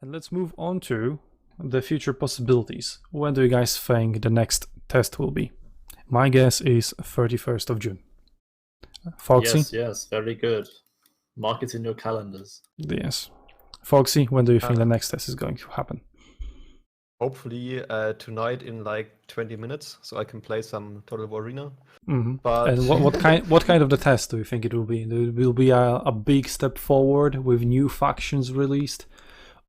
And let's move on to the future possibilities. When do you guys think the next test will be? My guess is 31st of June. Foxy? Yes, very good. Mark it in your calendars. Yes. Foxy, when do you think the next test is going to happen? Hopefully tonight in like 20 minutes, so I can play some Total War Arena. Mm-hmm. But And what kind of the test do you think it will be? It will be a big step forward with new factions released,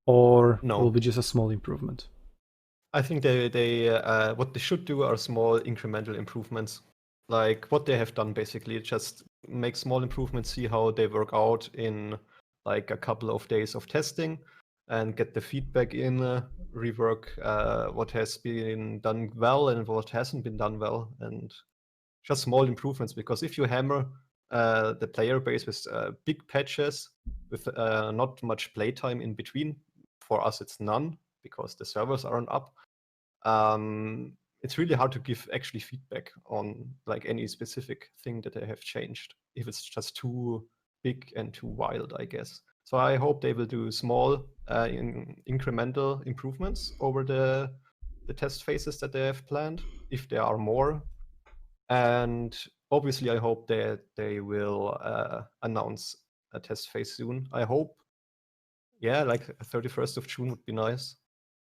or No. will be just a small improvement? I think they what they should do are small incremental improvements. Like what they have done basically, just make small improvements, see how they work out in like a couple of days of testing, and get the feedback in, rework what has been done well and what hasn't been done well, and just small improvements. Because if you hammer the player base with big patches with not much playtime in between, for us it's none because the servers aren't up. It's really hard to give actually feedback on like any specific thing that they have changed if it's just too big and too wild, I guess. So I hope they will do small incremental improvements over the test phases that they have planned, if there are more. And obviously I hope that they will announce a test phase soon. I hope, like 31st of June would be nice.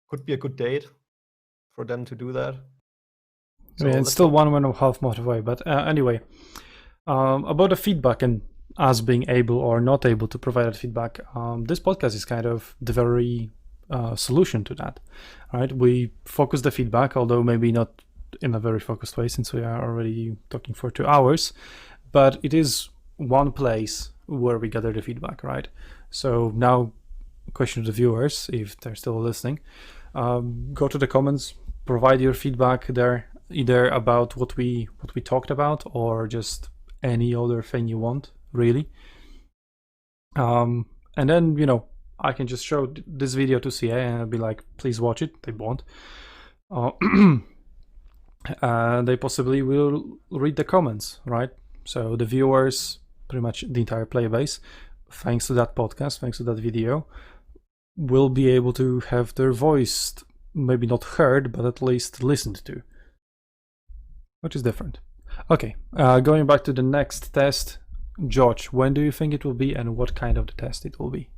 Could be a good date for them to do that. So it's still 1.5 months away, but anyway, about the feedback and us being able or not able to provide that feedback, this podcast is kind of the very solution to that, right? We focus the feedback, although maybe not in a very focused way since we are already talking for 2 hours, but it is one place where we gather the feedback, right? So now, question to the viewers, if they're still listening, go to the comments, provide your feedback there, either about what we talked about or just any other thing you want, really. And then, I can just show this video to CA and I'll be like, please watch it. They won't. They possibly will read the comments, right? So the viewers, pretty much the entire player base, thanks to that podcast, thanks to that video, will be able to have their voice maybe not heard, but at least listened to, which is different. Okay, going back to the next test, George, when do you think it will be and what kind of the test it will be?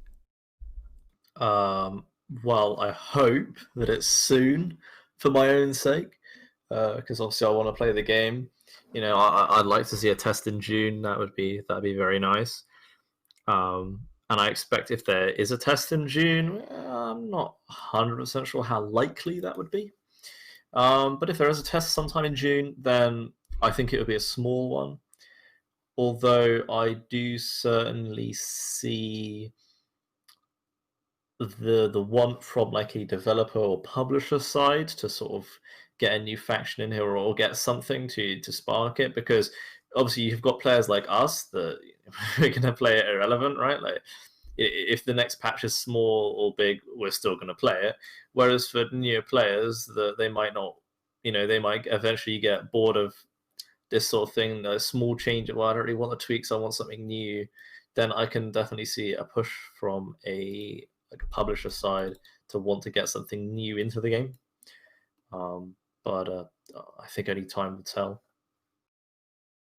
Well, I hope that it's soon for my own sake, because obviously I want to play the game. I'd like to see a test in June. That'd be very nice. And I expect if there is a test in June, I'm not 100% sure how likely that would be. But if there is a test sometime in June, then I think it would be a small one. Although I do certainly see the want from like a developer or publisher side to sort of get a new faction in here or get something to spark it, because obviously you've got players like us that we're going to play it irrelevant, right? Like if the next patch is small or big, we're still going to play it. Whereas for newer players, that they might not, they might eventually get bored of this sort of thing, a small change. Well, I don't really want the tweaks, I want something new. Then I can definitely see a push from a publisher side to want to get something new into the game. But I think only time will tell.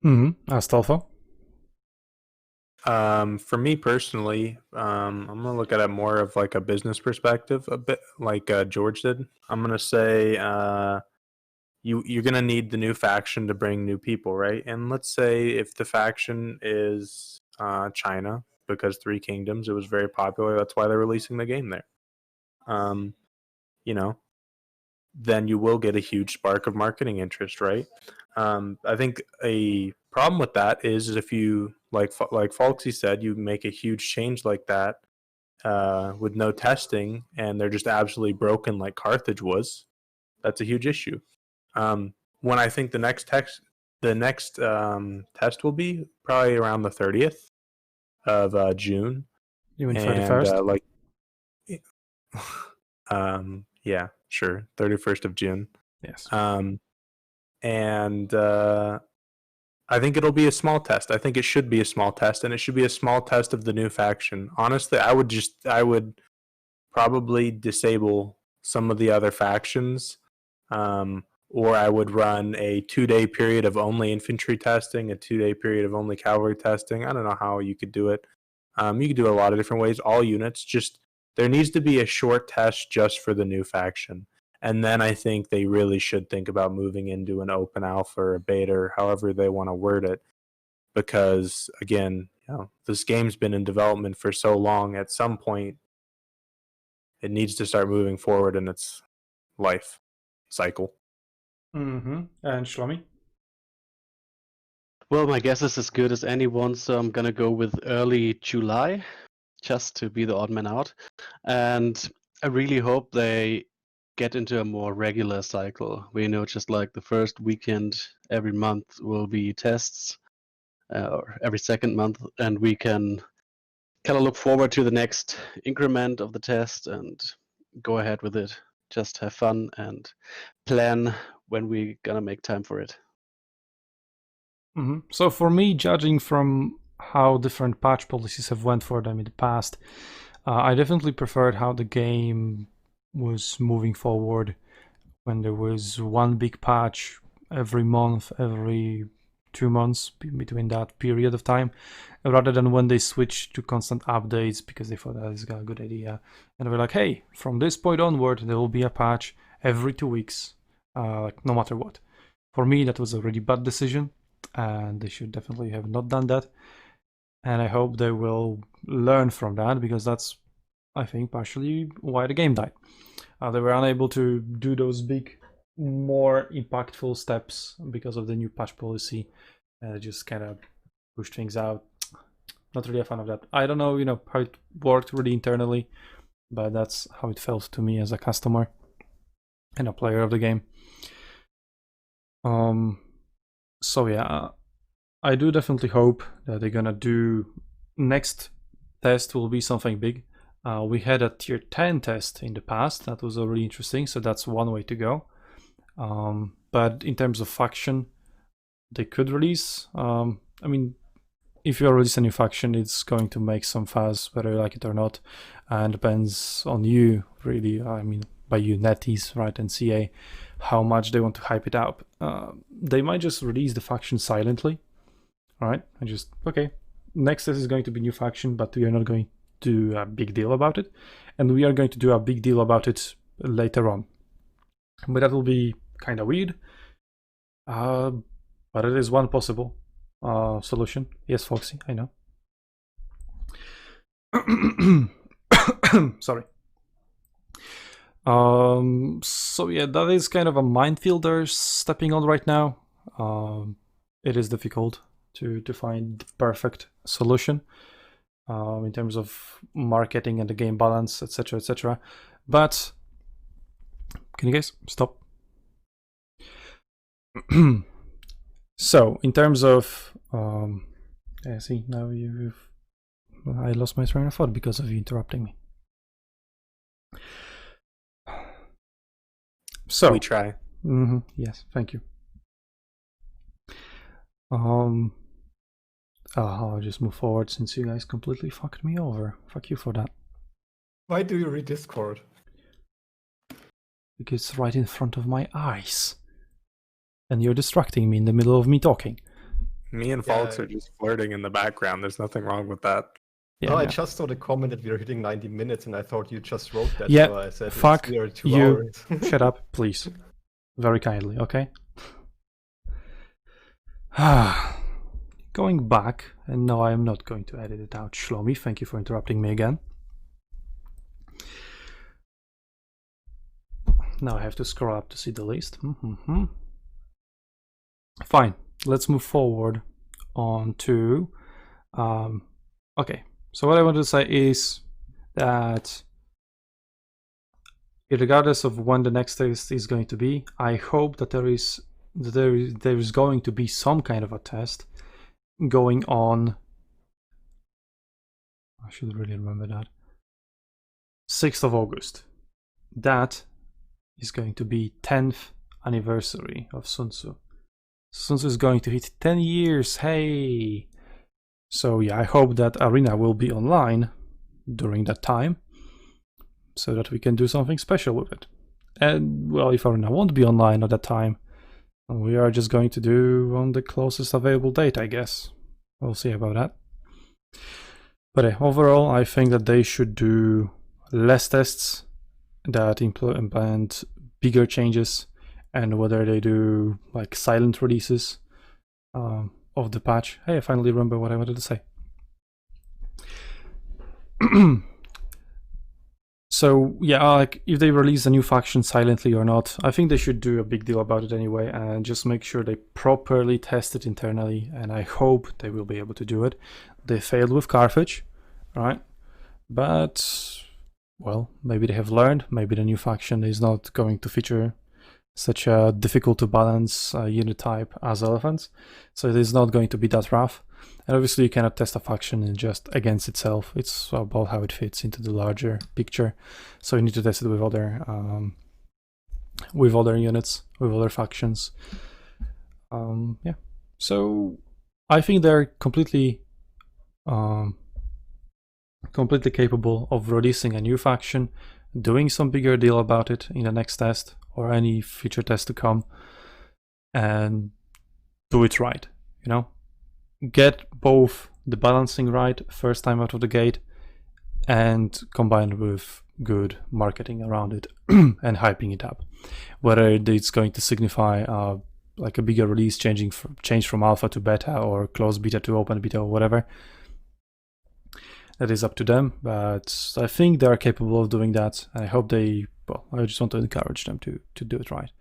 Astolfo? For me personally, I'm gonna look at it more of like a business perspective, a bit like George did. I'm gonna say you're gonna need the new faction to bring new people, right? And let's say if the faction is China, because Three Kingdoms, it was very popular. That's why they're releasing the game there. Then you will get a huge spark of marketing interest, right? I think a problem with that is if you, like Falksy said, you make a huge change like that with no testing and they're just absolutely broken like Carthage was, that's a huge issue. When I think the next test will be probably around the 30th of June. You mean 31st? Yeah, sure. 31st of June. Yes. And I think it'll be a small test. I think it should be a small test, and it should be a small test of the new faction. Honestly, I would probably disable some of the other factions, or I would run a 2-day period of only infantry testing, a 2-day period of only cavalry testing. I don't know how you could do it. You could do it a lot of different ways. All units, just there needs to be a short test just for the new faction. And then I think they really should think about moving into an open alpha or a beta, or however they want to word it. Because again, this game's been in development for so long, at some point it needs to start moving forward in its life cycle. Mm-hmm. And Shlomi? Well, my guess is as good as anyone, so I'm gonna go with early July, just to be the odd man out. And I really hope they get into a more regular cycle. We know just like the first weekend every month will be tests, or every second month, and we can kind of look forward to the next increment of the test and go ahead with it. Just have fun and plan when we're gonna make time for it. Mm-hmm. So for me, judging from how different patch policies have went for them in the past, I definitely preferred how the game was moving forward when there was one big patch every month, every 2 months between that period of time, rather than when they switched to constant updates because they thought that is a good idea. And they were like, hey, from this point onward, there will be a patch every 2 weeks, no matter what. For me, that was a really bad decision, and they should definitely have not done that. And I hope they will learn from that, because that's, I think, partially why the game died. They were unable to do those big, more impactful steps because of the new patch policy. Just kind of pushed things out. Not really a fan of that. I don't know, how it worked really internally, but that's how it felt to me as a customer and a player of the game. So yeah, I do definitely hope that they're gonna do next test will be something big. We had a tier 10 test in the past that was really interesting, so that's one way to go. But in terms of faction, they could release. I mean, if you release a new faction, it's going to make some fuss, whether you like it or not, and depends on you, really. I mean, by you, NetEase, right, and CA, how much they want to hype it up. They might just release the faction silently, right? And just, okay, next test is going to be new faction, but we are not going to do a big deal about it, and we are going to do a big deal about it later on. But that will be kind of weird. But it is one possible solution. Yes, Foxy, I know. Sorry. So yeah, that is kind of a minefield they're stepping on right now. It is difficult to find the perfect solution in terms of marketing and the game balance, etc., etc. But can you guys stop? So in terms of see, now I lost my train of thought because of you interrupting me. So We try. Yes, thank you. I'll just move forward since you guys completely fucked me over. Fuck you for that. Why do you read Discord? Because it's right in front of my eyes. And you're distracting me in the middle of me talking. Me and Falks are just flirting in the background. There's nothing wrong with that. Yeah, No, I yeah. just saw the comment that we are hitting 90 minutes, and I thought you just wrote that. Yeah, so I said, fuck we are 2 you. hours. Shut up, please. Very kindly, okay? Going back, and no, I am not going to edit it out. Shlomi, thank you for interrupting me again. Now I have to scroll up to see the list. Fine, let's move forward on to... okay, so what I wanted to say is that regardless of when the next test is going to be, I hope that there is going to be some kind of a test going on. I should really remember that. 6th of August. That is going to be 10th anniversary of SUNTZU. SUNTZU is going to hit 10 years. Hey! So yeah, I hope that Arena will be online during that time. so that we can do something special with it. And well, if Arena won't be online at that time, we are just going to do on the closest available date, I guess. We'll see about that. But overall, I think that they should do less tests that implement bigger changes, and whether they do like silent releases of the patch. Hey, I finally remember what I wanted to say. So yeah, like if they release a new faction silently or not, I think they should do a big deal about it anyway, and just make sure they properly test it internally, and I hope they will be able to do it. They failed with Carthage, right? But well, maybe they have learned. Maybe the new faction is not going to feature such a difficult to balance unit type as elephants, so it is not going to be that rough. And obviously you cannot test a faction in just against itself. It's about how it fits into the larger picture, so you need to test it with other units, with other factions. Yeah, so I think they're completely capable of releasing a new faction, doing some bigger deal about it in the next test or any future test to come, and do it right, you know? Get both the balancing right first time out of the gate, and combined with good marketing around it and hyping it up. Whether it's going to signify like a bigger release, change from alpha to beta or closed beta to open beta or whatever, that is up to them, but I think they are capable of doing that. I hope I just want to encourage them to do it right.